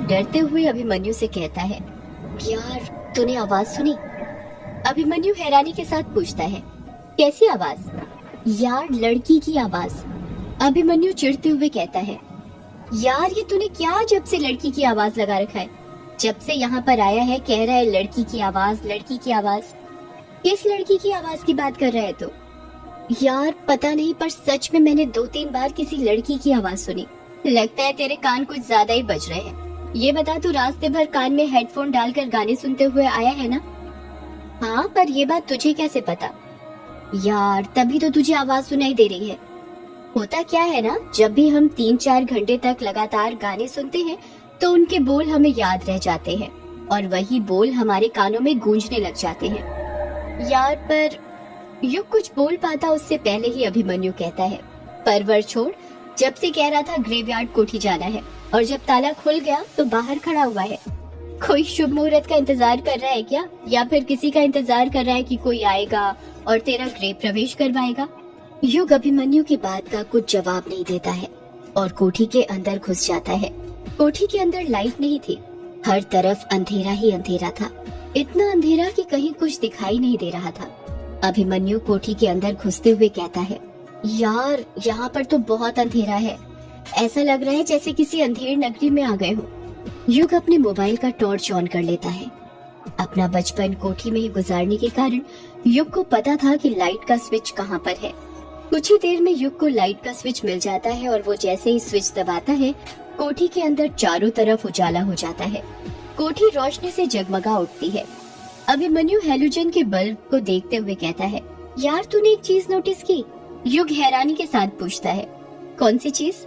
युग डरते हुए अभिमन्यु से कहता है, यार तूने आवाज सुनी? अभिमन्यु हैरानी के साथ पूछता है, कैसी आवाज? यार लड़की की आवाज। अभिमन्यु चिढ़ते हुए कहता है, यार ये तूने क्या जब से लड़की की आवाज लगा रखा है? जब से यहाँ पर आया है कह रहा है लड़की की आवाज, लड़की की आवाज। किस लड़की की आवाज की बात कर रहा है तू? यार पता नहीं, पर सच में मैंने 2-3 बार किसी लड़की की आवाज सुनी। लगता है तेरे कान कुछ ज्यादा ही बज रहे हैं। ये बता, तू रास्ते भर कान में हेडफोन डालकर गाने सुनते हुए आया है ना? हाँ, पर ये बात तुझे कैसे पता? यार तभी तो तुझे आवाज सुनाई दे रही है। होता क्या है ना, जब भी हम 3-4 घंटे तक लगातार गाने सुनते हैं तो उनके बोल हमें याद रह जाते हैं और वही बोल हमारे कानों में गूंजने लग जाते हैं। यार पर युग कुछ बोल पाता उससे पहले ही अभिमन्यु कहता है, परवर छोड़, जब से कह रहा था ग्रेवयार्ड कोठी जाना है और जब ताला खुल गया तो बाहर खड़ा हुआ है। कोई शुभ मुहूर्त का इंतजार कर रहा है क्या, या फिर किसी का इंतजार कर रहा है कि कोई आएगा और तेरा गृह प्रवेश करवाएगा? युग अभिमन्यु की बात का कुछ जवाब नहीं देता है और कोठी के अंदर घुस जाता है। कोठी के अंदर लाइट नहीं थी, हर तरफ अंधेरा ही अंधेरा था। इतना अंधेरा कि कहीं कुछ दिखाई नहीं दे रहा था। अभिमन्यु कोठी के अंदर घुसते हुए कहता है, यार यहाँ पर तो बहुत अंधेरा है, ऐसा लग रहा है जैसे किसी अंधेर नगरी में आ गए हो। युग अपने मोबाइल का टॉर्च ऑन कर लेता है। अपना बचपन कोठी में ही गुजारने के कारण युग को पता था कि लाइट का स्विच कहाँ पर है। कुछ ही देर में युग को लाइट का स्विच मिल जाता है और वो जैसे ही स्विच दबाता है, कोठी के अंदर चारों तरफ उजाला हो जाता है। कोठी रोशनी से जगमगा उठती है। अभिमन्यु हैलोजन के बल्ब को देखते हुए कहता है, यार तूने एक चीज नोटिस की? युग हैरानी के साथ पूछता है, कौन सी चीज?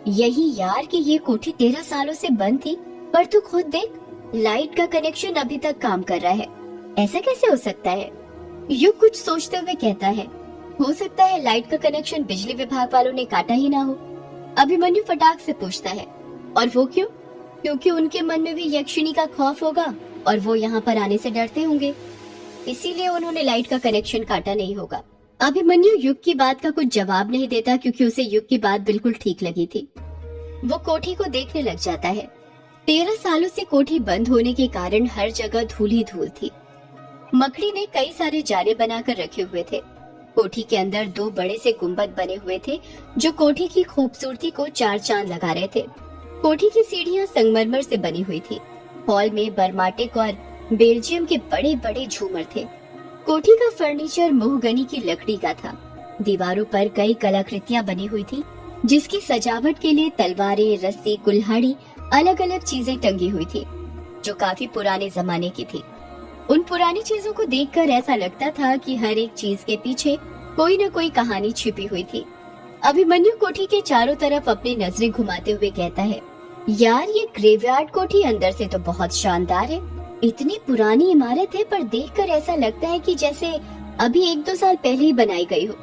यही यार कि ये कोठी 13 सालों से बंद थी, पर तू खुद देख, लाइट का कनेक्शन अभी तक काम कर रहा है। ऐसा कैसे हो सकता है? युग कुछ सोचते हुए कहता है, हो सकता है लाइट का कनेक्शन बिजली विभाग वालों ने काटा ही ना हो। अभिमन्यु फटाक से पूछता है, और वो क्यों? क्योंकि उनके मन में भी यक्षिणी का खौफ होगा और वो यहाँ पर आने से डरते होंगे, इसीलिए उन्होंने लाइट का कनेक्शन काटा नहीं होगा। अभिमन्यु युग की बात का कुछ जवाब नहीं देता क्योंकि उसे युग की बात बिल्कुल ठीक लगी थी। वो कोठी को देखने लग जाता है। 13 सालों से कोठी बंद होने के कारण हर जगह धूल ही धूल थी। मकड़ी ने कई सारे जाले बनाकर रखे हुए थे। कोठी के अंदर 2 बड़े से गुंबद बने हुए थे जो कोठी की खूबसूरती को 4 चांद लगा रहे थे। कोठी की सीढ़ियां संगमरमर से बनी हुई थी। हॉल में बर्माटिक और बेल्जियम के बड़े बड़े झूमर थे। कोठी का फर्नीचर मोहगनी की लकड़ी का था। दीवारों पर कई कलाकृतियां बनी हुई थी जिसकी सजावट के लिए तलवारें, रस्सी, कुल्हाड़ी, अलग अलग चीजें टंगी हुई थी जो काफी पुराने जमाने की थी। उन पुरानी चीजों को देखकर ऐसा लगता था कि हर एक चीज के पीछे कोई न कोई कहानी छिपी हुई थी। अभिमन्यु कोठी के चारों तरफ अपनी नजरें घुमाते हुए कहता है, यार ये ग्रेवयार्ड कोठी अंदर से तो बहुत शानदार है। इतनी पुरानी इमारत है पर देखकर ऐसा लगता है कि जैसे अभी 1-2 साल पहले ही बनाई गई हो।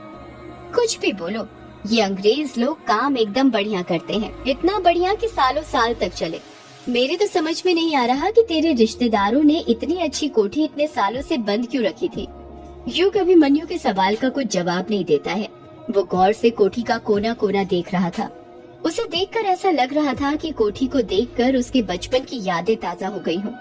कुछ भी बोलो, ये अंग्रेज लोग काम एकदम बढ़िया करते हैं, इतना बढ़िया कि सालों साल तक चले। मेरे तो समझ में नहीं आ रहा कि तेरे रिश्तेदारों ने इतनी अच्छी कोठी इतने सालों से बंद क्यों रखी थी। युग अभिमन्यु के सवाल का कुछ जवाब नहीं देता है। वो गौर से कोठी का कोना कोना देख रहा था। उसे देखकर ऐसा लग रहा था कि कोठी को देखकर उसके बचपन की यादें ताजा हो गई हों।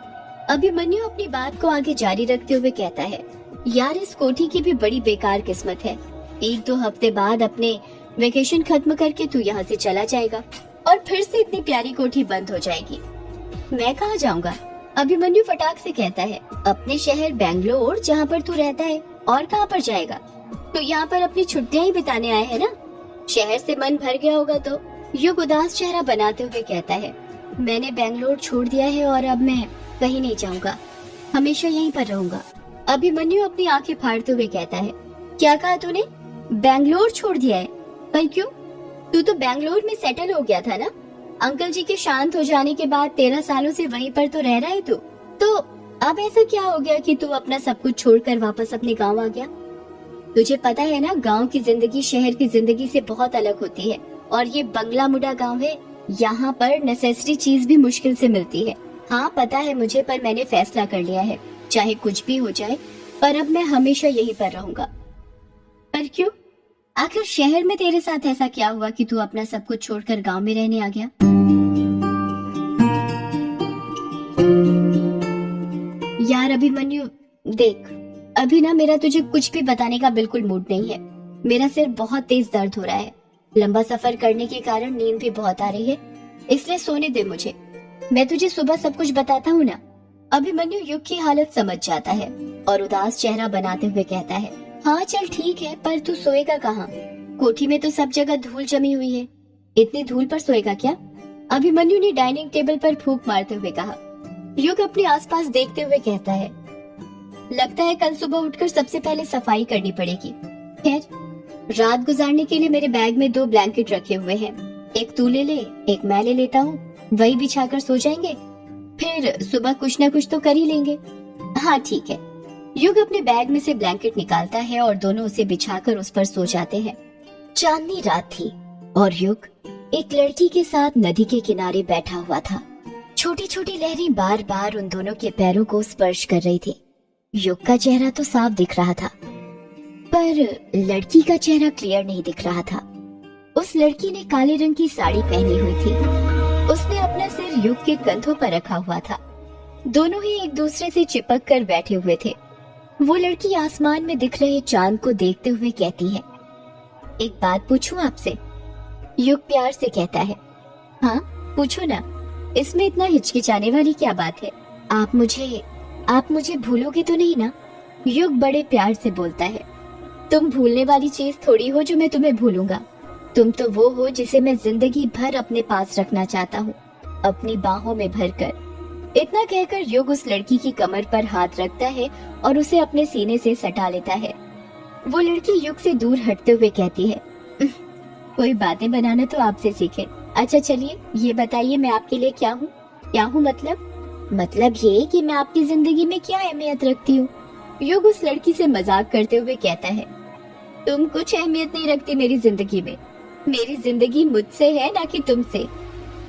अभिमन्यु अपनी बात को आगे जारी रखते हुए कहता है, यार इस कोठी की भी बड़ी बेकार किस्मत है। 1-2 हफ्ते बाद अपने वेकेशन खत्म करके तू यहाँ से चला जाएगा और फिर से इतनी प्यारी कोठी बंद हो जाएगी। मैं कहाँ जाऊँगा? अभिमन्यु फटाक से कहता है, अपने शहर बेंगलोर जहाँ पर तू रहता है। और कहाँ पर जाएगा? तो यहाँ पर अपनी छुट्टियाँ ही बिताने आए हैं ना? शहर से मन भर गया होगा तो? युग उदास चेहरा बनाते हुए कहता है, मैंने बेंगलोर छोड़ दिया है और अब मैं कहीं नहीं जाऊँगा, हमेशा यहीं पर रहूंगा। अभिमन्यु अपनी आंखें फाड़ते हुए कहता है, क्या कहा तूने? बेंगलोर छोड़ दिया है? पर क्यों? तू तो बेंगलोर में सेटल हो गया था ना? अंकल जी के शांत हो जाने के बाद 13 सालों से वहीं पर तो रह रहा है तू। तो अब ऐसा क्या हो गया कि तू अपना सब कुछ छोड़कर वापस अपने गांव आ गया? तुझे पता है ना, गांव की जिंदगी शहर की जिंदगी से बहुत अलग होती है और ये बंगला मुडा गांव है। यहाँ पर नेसेसरी चीज भी मुश्किल से मिलती है। हाँ पता है मुझे, पर मैंने फैसला कर लिया है, चाहे कुछ भी हो जाए, पर अब मैं हमेशा यहीं पर रहूंगा। पर क्यों? आखिर शहर में तेरे साथ ऐसा क्या हुआ कि तू अपना सब कुछ छोड़कर गांव में रहने आ गया? अभिमन्यु देख, अभी ना मेरा तुझे कुछ भी बताने का बिल्कुल मूड नहीं है। मेरा सिर बहुत तेज दर्द हो रहा है। लंबा सफर करने के कारण नींद भी बहुत आ रही है, इसलिए सोने दे मुझे। मैं तुझे सुबह सब कुछ बताता हूँ ना। अभिमन्यु युग की हालत समझ जाता है और उदास चेहरा बनाते हुए कहता है, हाँ चल ठीक है, पर तू सोएगा कहाँ? कोठी में तो सब जगह धूल जमी हुई है, इतनी धूल पर सोएगा क्या? अभिमन्यु ने डाइनिंग टेबल पर फूंक मारते हुए कहा। युग अपने आसपास देखते हुए कहता है, लगता है कल सुबह उठकर सबसे पहले सफाई करनी पड़ेगी। खैर, रात गुजारने के लिए मेरे बैग में 2 ब्लैंकेट रखे हुए हैं, एक तू ले ले, एक मैं ले लेता हूँ, वही बिछाकर सो जाएंगे, फिर सुबह कुछ न कुछ तो कर ही लेंगे। हाँ ठीक है। युग अपने बैग में से ब्लैंकेट निकालता है और दोनों उसे बिछाकर उस पर सो जाते हैं। चांदनी रात थी और युग एक लड़की के साथ नदी के किनारे बैठा हुआ था। छोटी छोटी लहरें बार बार उन दोनों के पैरों को स्पर्श कर रही थी। युग का चेहरा तो साफ दिख रहा था, पर लड़की का चेहरा क्लियर नहीं दिख रहा था। उस लड़की ने काले रंग की साड़ी पहनी हुई थी। उसने अपना सिर युग के कंधों पर रखा हुआ था। दोनों ही एक दूसरे से चिपक कर बैठे हुए थे। वो लड़की आसमान में दिख रहे चांद को देखते हुए कहती है, एक बात पूछूं आपसे? युग प्यार से कहता है, हाँ पूछो ना, इसमें इतना हिचकिचाने वाली क्या बात है? आप मुझे भूलोगे तो नहीं ना? युग बड़े प्यार से बोलता है, तुम भूलने वाली चीज थोड़ी हो जो मैं तुम्हें भूलूंगा। तुम तो वो हो जिसे मैं जिंदगी भर अपने पास रखना चाहता हूँ, अपनी बाहों में भरकर। इतना कहकर युग उस लड़की की कमर पर हाथ रखता है और उसे अपने सीने से सटा लेता है। वो लड़की युग से दूर हटते हुए कहती है, कोई बातें बनाना तो आपसे सीखे। अच्छा चलिए ये बताइए, मैं आपके लिए क्या हूँ? क्या हूँ मतलब ये कि मैं आपकी जिंदगी में क्या अहमियत रखती हूँ। युग उस लड़की से मजाक करते हुए कहता है, तुम कुछ अहमियत नहीं रखती मेरी जिंदगी में। मेरी जिंदगी मुझसे है ना कि तुमसे।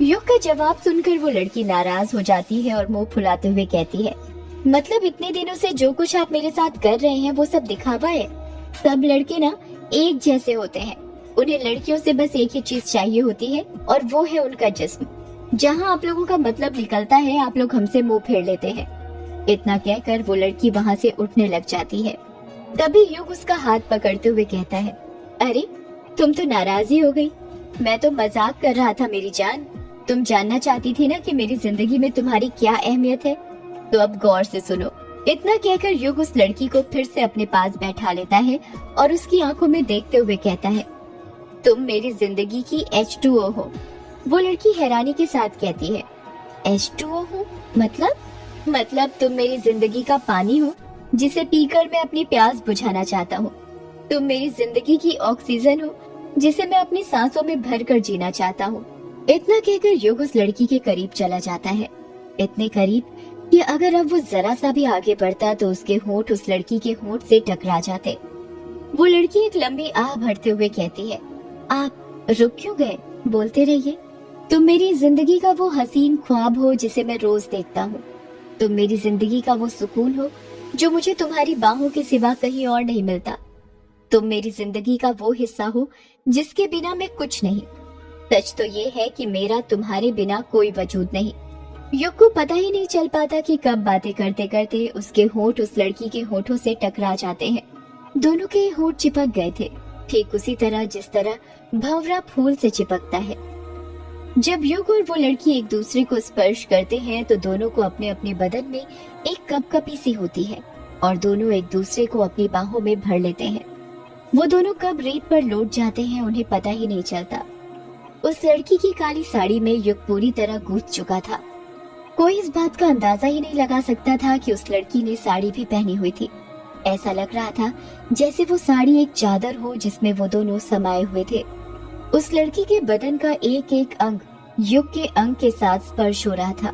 युग का जवाब सुनकर वो लड़की नाराज हो जाती है और मुंह फुलाते हुए कहती है, मतलब इतने दिनों से जो कुछ आप मेरे साथ कर रहे हैं वो सब दिखावा है। सब लड़के ना एक जैसे होते हैं, उन्हें लड़कियों से बस एक ही चीज चाहिए होती है और वो है उनका जिस्म। जहाँ आप लोगों का मतलब निकलता है आप लोग हमसे मुंह फेर लेते हैं। इतना कहकर वो लड़की वहाँ से उठने लग जाती है। तभी युग उसका हाथ पकड़ते हुए कहता है, अरे तुम तो नाराज ही हो गई। मैं तो मजाक कर रहा था मेरी जान। तुम जानना चाहती थी ना कि मेरी जिंदगी में तुम्हारी क्या अहमियत है, तो अब गौर से सुनो। इतना कहकर युग उस लड़की को फिर से अपने पास बैठा लेता है और उसकी आंखों में देखते हुए कहता है, तुम मेरी जिंदगी की H2O हो। वो लड़की हैरानी के साथ कहती है, H2O हो? मतलब तुम मेरी जिंदगी का पानी हो जिसे पीकर मैं अपनी प्यास बुझाना चाहता हूँ। तुम मेरी जिंदगी की ऑक्सीजन हो जिसे मैं अपनी सांसों में भरकर जीना चाहता हूँ। इतना कहकर युग उस लड़की के करीब चला जाता है, इतने करीब कि अगर अब वो जरा सा भी आगे बढ़ता तो उसके होंठ उस लड़की के होंठ से टकरा जाते। वो लड़की एक लंबी आह भरते हुए कहती है, आप रुक क्यों गए? बोलते रहिए। तुम मेरी जिंदगी का वो हसीन ख्वाब हो जिसे मैं रोज देखता हूँ। तुम मेरी जिंदगी का वो सुकून हो जो मुझे तुम्हारी बाहों के सिवा कहीं और नहीं मिलता। तुम मेरी जिंदगी का वो हिस्सा हो जिसके बिना मैं कुछ नहीं। सच तो ये है कि मेरा तुम्हारे बिना कोई वजूद नहीं। युग को पता ही नहीं चल पाता कि कब बातें करते करते उसके होंठ उस लड़की के होठों से टकरा जाते हैं। दोनों के होंठ चिपक गए थे, ठीक उसी तरह जिस तरह भंवरा फूल से चिपकता है। जब युग और वो लड़की एक दूसरे को स्पर्श करते हैं तो दोनों को अपने अपने बदन में एक कपकपी सी होती है और दोनों एक दूसरे को अपनी बाहों में भर लेते हैं। वो दोनों कब रेत पर लौट जाते हैं उन्हें पता ही नहीं चलता। उस लड़की की काली साड़ी में युग पूरी तरह गूंथ चुका था। कोई इस बात का अंदाजा ही नहीं लगा सकता था कि उस लड़की ने साड़ी भी पहनी हुई थी। ऐसा लग रहा था जैसे वो साड़ी एक चादर हो जिसमें वो दोनों समाये हुए थे। उस लड़की के बदन का एक एक अंग युग के अंग के साथ स्पर्श हो रहा था।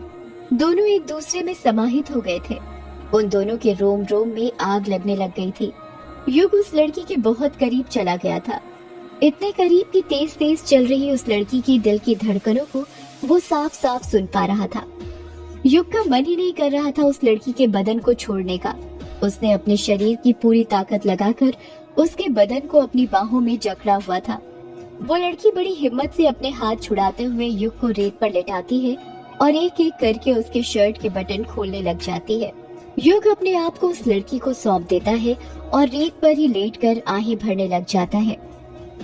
दोनों एक दूसरे में समाहित हो गए थे। उन दोनों के रोम रोम में आग लगने लग गई थी। युग उस लड़की के बहुत करीब चला गया था, इतने करीब कि तेज तेज चल रही उस लड़की की दिल की धड़कनों को वो साफ साफ सुन पा रहा था। युग का मन ही नहीं कर रहा था उस लड़की के बदन को छोड़ने का। उसने अपने शरीर की पूरी ताकत लगाकर उसके बदन को अपनी बाहों में जकड़ा हुआ था। वो लड़की बड़ी हिम्मत से अपने हाथ छुड़ाते हुए युग को रेत पर लेटाती है और एक एक करके उसके शर्ट के बटन खोलने लग जाती है। युग अपने आप को उस लड़की को सौंप देता है और रेत पर ही लेटकर आहें भरने लग जाता है।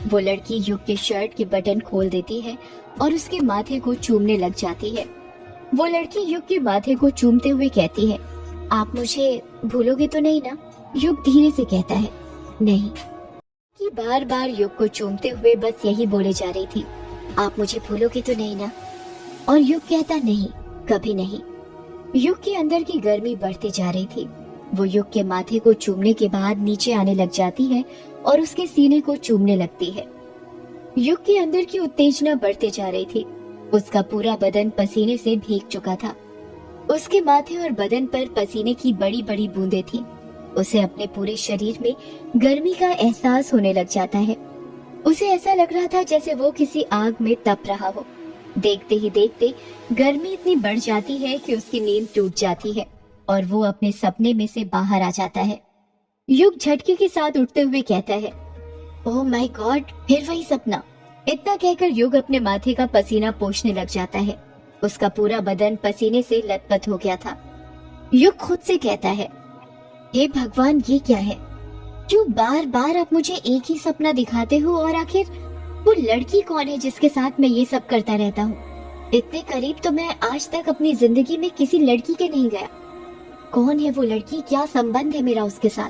वो लड़की युग के शर्ट के बटन खोल देती है और उसके माथे को चूमने लग जाती है। वो लड़की युग के माथे को चूमते हुए कहती है, आप मुझे भूलोगे तो नहीं ना? युग धीरे से कहता है, नहीं। कि बार बार युग को चूमते हुए बस यही बोले जा रही थी, आप मुझे भूलोगे तो नहीं ना? और युग कहता, नहीं, कभी नहीं। युग के अंदर की गर्मी बढ़ती जा रही थी। वो युग के माथे को चूमने के बाद नीचे आने लग जाती है और उसके सीने को चूमने लगती है। युग के अंदर की उत्तेजना बढ़ते जा रही थी। उसका पूरा बदन पसीने से भीग चुका था। उसके माथे और बदन पर पसीने की बड़ी बड़ी बूंदें थीं। उसे अपने पूरे शरीर में गर्मी का एहसास होने लग जाता है। उसे ऐसा लग रहा था जैसे वो किसी आग में तप रहा हो। देखते ही देखते गर्मी इतनी बढ़ जाती है कि उसकी नींद टूट जाती है और वो अपने सपने में से बाहर आ जाता है। युग झटके के साथ उठते हुए कहता है, ओह माय गॉड, फिर वही सपना। इतना कहकर युग अपने माथे का पसीना पोंछने लग जाता है। उसका पूरा बदन पसीने से लथपथ हो गया था। युग खुद से कहता है, हे भगवान, ये क्या है? क्यों बार बार आप मुझे एक ही सपना दिखाते हो? और आखिर वो लड़की कौन है जिसके साथ मैं ये सब करता रहता हूँ? इतने करीब तो मैं आज तक अपनी जिंदगी में किसी लड़की के नहीं गया। कौन है वो लड़की? क्या संबंध है मेरा उसके साथ?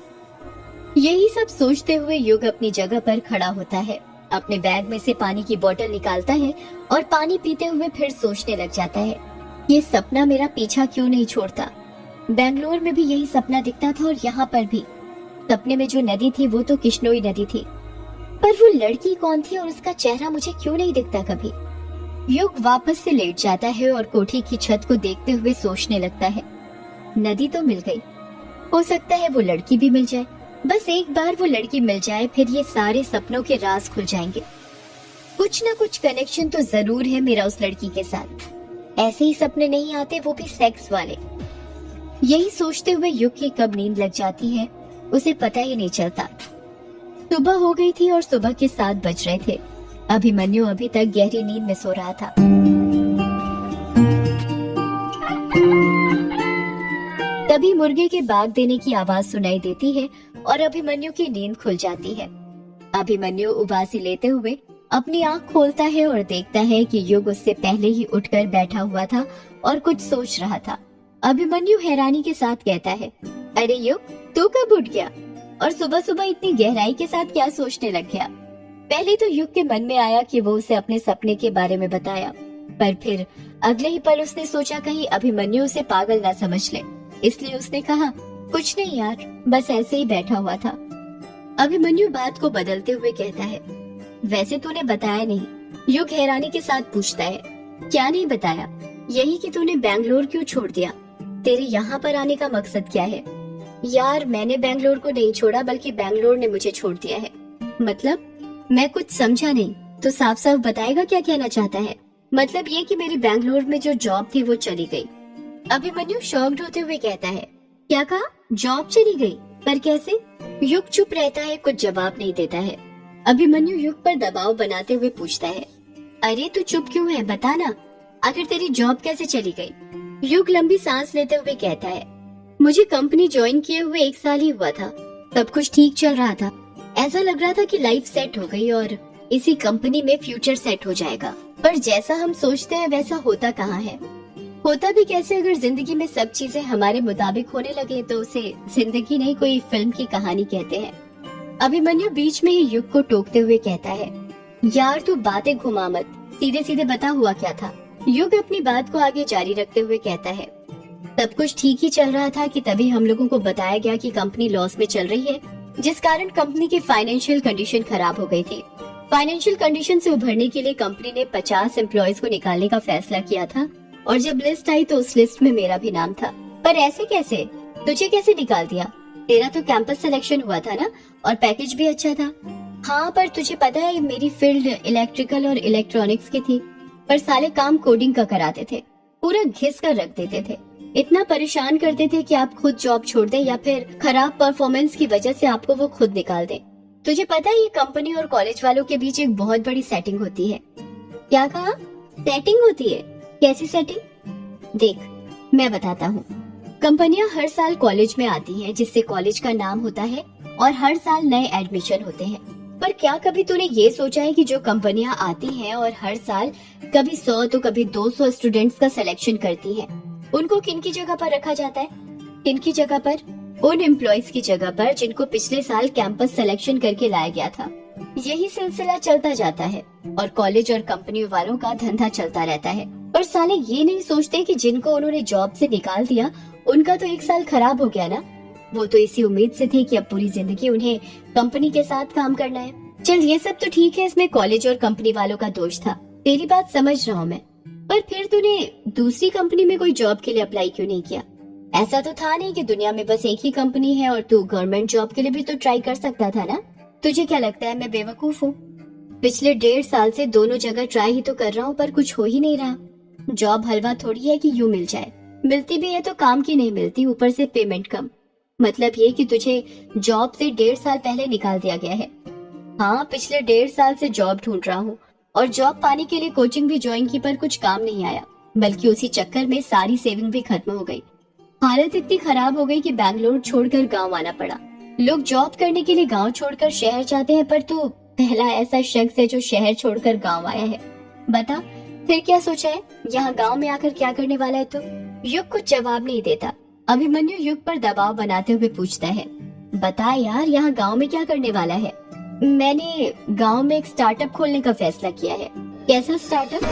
यही सब सोचते हुए युग अपनी जगह पर खड़ा होता है। अपने बैग में से पानी की बोतल निकालता है और पानी पीते हुए फिर सोचने लग जाता है, ये सपना मेरा पीछा क्यों नहीं छोड़ता? बेंगलोर में भी यही सपना दिखता था और यहाँ पर भी। सपने में जो नदी थी वो तो किश्नोई नदी थी, पर वो लड़की कौन थी और उसका चेहरा मुझे क्यों नहीं दिखता कभी? युग वापस से लेट जाता है और कोठी की छत को देखते हुए सोचने लगता है, नदी तो मिल गई, हो सकता है वो लड़की भी मिल जाए। बस एक बार वो लड़की मिल जाए, फिर ये सारे सपनों के राज खुल जाएंगे। कुछ ना कुछ कनेक्शन तो जरूर है मेरा उस लड़की के साथ। ऐसे ही सपने नहीं आते, वो भी सेक्स वाले। यही सोचते हुए युग की कब नींद लग जाती है उसे पता ही नहीं चलता। सुबह हो गई थी और सुबह के 7 बज रहे थे। अभिमन्यु अभी तक गहरी नींद में सो रहा था। तभी मुर्गे के बाग देने की आवाज सुनाई देती है और अभिमन्यु की नींद खुल जाती है। अभिमन्यु उबासी लेते हुए अपनी आंख खोलता है और देखता है कि युग उससे पहले ही उठकर बैठा हुआ था और कुछ सोच रहा था। अभिमन्यु हैरानी के साथ कहता है, अरे युग, तू कब उठ गया और सुबह सुबह इतनी गहराई के साथ क्या सोचने लग गया? पहले तो युग के मन में आया कि वो उसे अपने सपने के बारे में बताया, पर फिर अगले ही पल उसने सोचा कहीं अभिमन्यु उसे पागल ना समझ ले, इसलिए उसने कहा, कुछ नहीं यार, बस ऐसे ही बैठा हुआ था। अभिमन्यु बात को बदलते हुए कहता है, वैसे तूने बताया नहीं। युग हैरानी के साथ पूछता है, क्या नहीं बताया? यही कि तूने बेंगलोर क्यों छोड़ दिया? तेरे यहाँ पर आने का मकसद क्या है? यार, मैंने बेंगलोर को नहीं छोड़ा, बल्कि बेंगलोर ने मुझे छोड़ दिया है। मतलब? मैं कुछ समझा नहीं, तो साफ साफ बताएगा क्या कहना चाहता है? मतलब ये कि मेरी बेंगलोर में जो जॉब थी वो चली गई। अभिमन्यु शॉक्ड होते हुए कहता है, क्या कहा? जॉब चली गई? पर कैसे? युग चुप रहता है, कुछ जवाब नहीं देता है। अभिमन्यु युग पर दबाव बनाते हुए पूछता है, अरे तू चुप क्यों है, बता ना, आखिर तेरी जॉब कैसे चली गई? युग लंबी सांस लेते हुए कहता है, मुझे कंपनी ज्वाइन किए हुए 1 साल ही हुआ था। सब कुछ ठीक चल रहा था, ऐसा लग रहा था कि लाइफ सेट हो गई और इसी कंपनी में फ्यूचर सेट हो जाएगा। पर जैसा हम सोचते हैं वैसा होता कहाँ है? होता भी कैसे? अगर जिंदगी में सब चीजें हमारे मुताबिक होने लगे तो उसे जिंदगी नहीं, कोई फिल्म की कहानी कहते हैं। अभिमन्यु बीच में ही युग को टोकते हुए कहता है, यार तू बातें घुमा मत, सीधे सीधे बता हुआ क्या था? युग अपनी बात को आगे जारी रखते हुए कहता है, सब कुछ ठीक ही चल रहा था कि तभी हम लोगों को बताया गया कि कंपनी लॉस में चल रही है, जिस कारण कंपनी की फाइनेंशियल कंडीशन खराब हो गई थी। फाइनेंशियल कंडीशन से उभरने के लिए कंपनी ने 50 एम्प्लॉयज को निकालने का फैसला किया था और जब लिस्ट आई तो उस लिस्ट में मेरा भी नाम था। पर ऐसे कैसे? तुझे कैसे निकाल दिया? तेरा तो कैंपस सिलेक्शन हुआ था ना, और पैकेज भी अच्छा था। हाँ, पर तुझे पता है मेरी फील्ड इलेक्ट्रिकल और इलेक्ट्रॉनिक्स की थी, पर साले काम कोडिंग का कराते थे, पूरा घिस कर रख देते थे, इतना परेशान करते थे कि आप खुद जॉब छोड़ दें या फिर खराब परफॉर्मेंस की वजह से आपको वो खुद निकाल दें। तुझे पता है ये कंपनी और कॉलेज वालों के बीच एक बहुत बड़ी सेटिंग होती है। क्या कहा? सेटिंग होती है? कैसी सेटिंग? देख, मैं बताता हूँ। कंपनियां हर साल कॉलेज में आती हैं, जिससे कॉलेज का नाम होता है और हर साल नए एडमिशन होते हैं। पर क्या कभी तूने ये सोचा है कि जो कंपनियां आती हैं और हर साल कभी 100 तो कभी 200 स्टूडेंट्स का सिलेक्शन करती हैं, उनको किन की जगह पर रखा जाता है? किन की जगह पर? उन एम्प्लॉयज की जगह पर जिनको पिछले साल कैंपस सिलेक्शन करके लाया गया था। यही सिलसिला चलता जाता है और कॉलेज और कंपनी वालों का धंधा चलता रहता है। पर साले ये नहीं सोचते कि जिनको उन्होंने जॉब से निकाल दिया उनका तो एक साल खराब हो गया ना। वो तो इसी उम्मीद से थे कि अब पूरी जिंदगी उन्हें कंपनी के साथ काम करना है। चल ये सब तो ठीक है, इसमें कॉलेज और कंपनी वालों का दोष था, तेरी बात समझ रहा हूँ मैं। पर फिर तूने दूसरी कंपनी में कोई जॉब के लिए अप्लाई क्यों नहीं किया? ऐसा तो था नहीं कि दुनिया में बस एक ही कंपनी है और तू गवर्नमेंट जॉब के लिए भी तो ट्राई कर सकता था ना। तुझे क्या लगता है मैं बेवकूफ हूँ? पिछले 1.5 साल से दोनों जगह ट्राई ही तो कर रहा हूँ, पर कुछ हो ही नहीं रहा। जॉब हलवा थोड़ी है कि यूं मिल जाए, मिलती भी है तो काम की नहीं मिलती, ऊपर से पेमेंट कम। मतलब ये कि तुझे जॉब से 1.5 साल पहले निकाल दिया गया है। हाँ, पिछले 1.5 साल से जॉब ढूंढ रहा हूँ और जॉब पाने के लिए कोचिंग भी ज्वाइन की, पर कुछ काम नहीं आया, बल्कि उसी चक्कर में सारी सेविंग भी खत्म हो गई। हालत इतनी खराब हो गई कि बैंगलोर छोड़कर गांव आना पड़ा। लोग जॉब करने के लिए गांव छोड़कर शहर जाते हैं, पर तू पहला ऐसा शख्स है जो शहर छोड़कर गांव आया है। बता फिर क्या सोचा है? यहाँ गांव में आकर क्या करने वाला है तू? युग कुछ जवाब नहीं देता। अभिमन्यु युग पर दबाव बनाते हुए पूछता है, बता यार, यहाँ गांव में क्या करने वाला है? मैंने गांव में एक स्टार्टअप खोलने का फैसला किया है। कैसा स्टार्टअप?